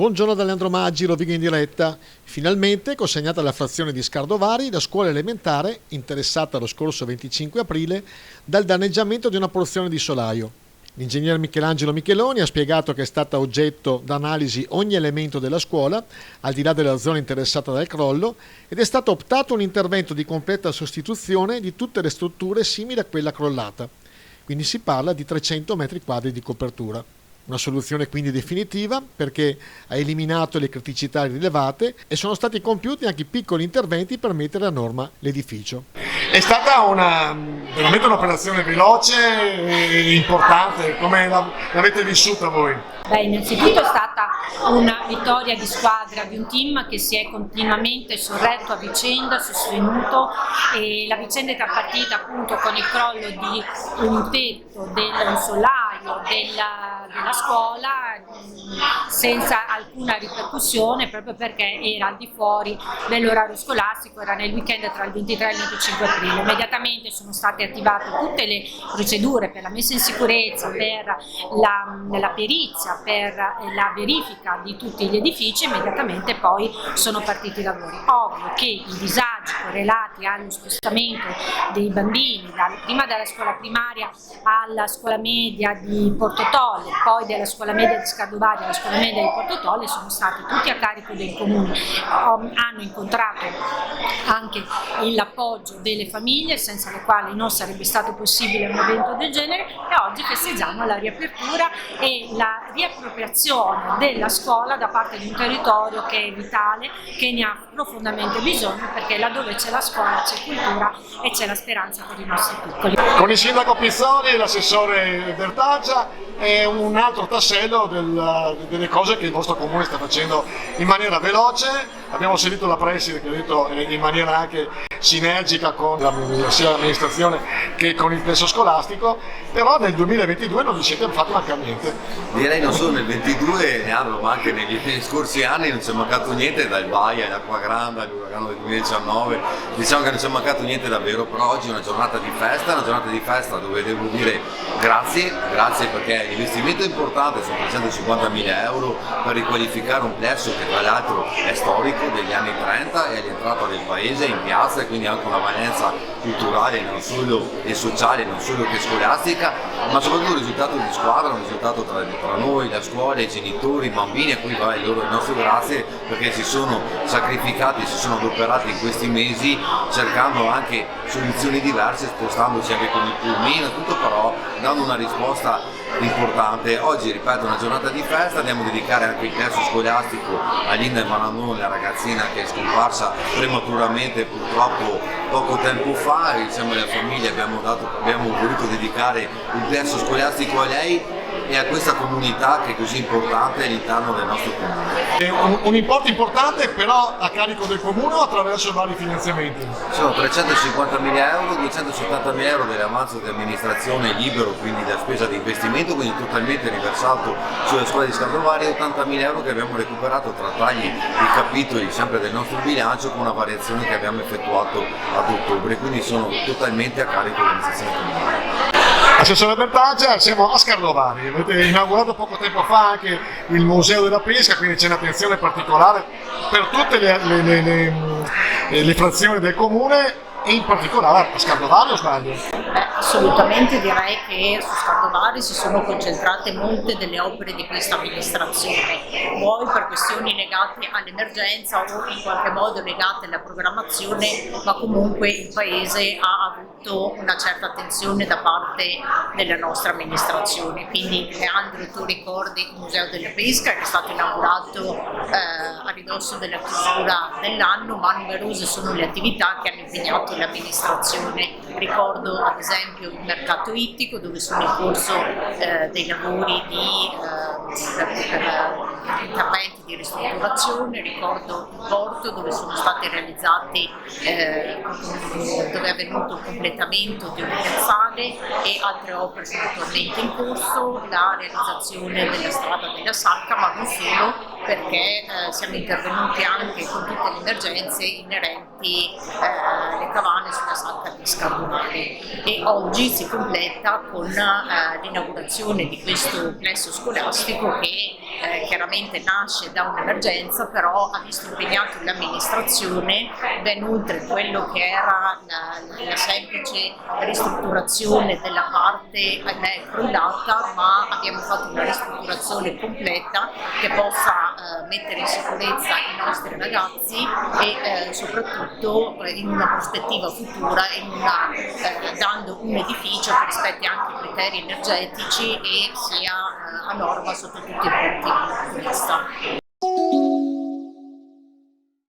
Buongiorno da Leandro Maggi, Rovigo in diretta. Finalmente, consegnata la frazione di Scardovari, la scuola elementare, interessata lo scorso 25 aprile dal danneggiamento di una porzione di solaio. L'ingegner Michelangelo Micheloni ha spiegato che è stata oggetto d'analisi ogni elemento della scuola, al di là della zona interessata dal crollo, ed è stato optato un intervento di completa sostituzione di tutte le strutture simili a quella crollata. Quindi si parla di 300 metri quadri di copertura. Una soluzione quindi definitiva perché ha eliminato le criticità rilevate e sono stati compiuti anche piccoli interventi per mettere a norma l'edificio. È stata veramente un'operazione veloce e importante, come l'avete vissuta voi? Innanzitutto è stata una vittoria di squadra di un team che si è continuamente sorretto a vicenda, sostenuto, e la vicenda è partita appunto con il crollo di un tetto del solaio della scuola senza alcuna ripercussione, proprio perché era al di fuori dell'orario scolastico, era nel weekend tra il 23 e il 25 aprile. Immediatamente sono state attivate tutte le procedure per la messa in sicurezza, per la perizia, per la verifica di tutti gli edifici. Immediatamente poi sono partiti i lavori. Ovvio che i disagi correlati allo spostamento dei bambini prima dalla scuola primaria alla scuola media di Portotolle, poi dalla scuola media di Scardovari alla scuola media di Portotolle sono stati tutti a carico del comune. Hanno incontrato anche l'appoggio delle famiglie, senza le quali non sarebbe stato possibile un evento del genere, e oggi festeggiamo la riapertura e la riappropriazione della scuola da parte di un territorio che è vitale, che ne ha profondamente bisogno, perché laddove c'è la scuola c'è cultura e c'è la speranza per i nostri piccoli. Con il sindaco Pizzoli e l'assessore Bertaggia è un altro tassello delle cose che il vostro comune sta facendo in maniera veloce. Abbiamo sentito la preside che ha detto in maniera anche sinergica con sia l'amministrazione che con il plesso scolastico, però nel 2022 non vi siete fatti mancare niente. Direi non solo nel 22, ma anche negli scorsi anni non ci è mancato niente, dal Baia, all'Acqua Grande, all'uragano del 2019, diciamo che non ci è mancato niente davvero, però oggi è una giornata di festa dove devo dire grazie perché l'investimento è importante, sono 350.000 euro per riqualificare un plesso che tra l'altro è storico degli anni 30 e è l'entrata del paese in piazza, e quindi anche una valenza culturale non solo e sociale, non solo che scolastica, ma soprattutto un risultato di squadra, un risultato tra noi, la scuola, i genitori, i bambini, a cui va il nostro grazie, perché si sono sacrificati, si sono adoperati in questi mesi cercando anche soluzioni diverse, spostandosi anche con il pulmino, tutto però dando una risposta importante. Oggi, ripeto, è una giornata di festa, andiamo a dedicare anche il terzo scolastico a Linda Malandone, la ragazzina che è scomparsa prematuramente purtroppo poco tempo fa. Insieme alla famiglia abbiamo voluto dedicare il terzo scolastico a lei e a questa comunità che è così importante all'interno del nostro comune. È un importo importante però a carico del comune o attraverso vari finanziamenti? Sono 350.000 euro, 270.000 euro dell'avanzo di amministrazione libero, quindi da spesa di investimento, quindi totalmente riversato sulla scuola di Scardovari, e 80.000 euro che abbiamo recuperato tra tagli di capitoli sempre del nostro bilancio con una variazione che abbiamo effettuato ad ottobre, quindi sono totalmente a carico dell'amministrazione comunale. Assessore Bertaggia, siamo a Scardovari, avete inaugurato poco tempo fa anche il Museo della Pesca, quindi c'è un'attenzione particolare per tutte le frazioni del comune e in particolare a Scardovari, o sbaglio? Assolutamente, direi che su Scardovari si sono concentrate molte delle opere di questa amministrazione, vuoi per questioni legate all'emergenza o in qualche modo legate alla programmazione, ma comunque il Paese ha avuto una certa attenzione da parte della nostra amministrazione. Quindi Leandro, tu ricordi il Museo della Pesca che è stato inaugurato a ridosso della chiusura dell'anno, ma numerose sono le attività che hanno impegnato l'amministrazione. Ricordo ad esempio il mercato ittico, dove sono in corso dei lavori di interventi di ristrutturazione. Ricordo il porto, dove sono stati realizzati dove è avvenuto il completamento di un piazzale, e altre opere sono attualmente in corso, la realizzazione della strada della Sacca, ma non solo, perché siamo intervenuti anche con tutte le emergenze inerenti alle carovane sulla Sacca di Scardovari, e oggi si completa con l'inaugurazione di questo plesso scolastico che chiaramente nasce da un'emergenza, però ha visto impegnato l'amministrazione ben oltre quello che era la semplice ristrutturazione della parte crollata, ma abbiamo fatto una ristrutturazione completa che possa mettere in sicurezza i nostri ragazzi e soprattutto in una prospettiva futura, dando un edificio che rispetti anche i criteri energetici e sia a norma sotto tutti i punti di vista.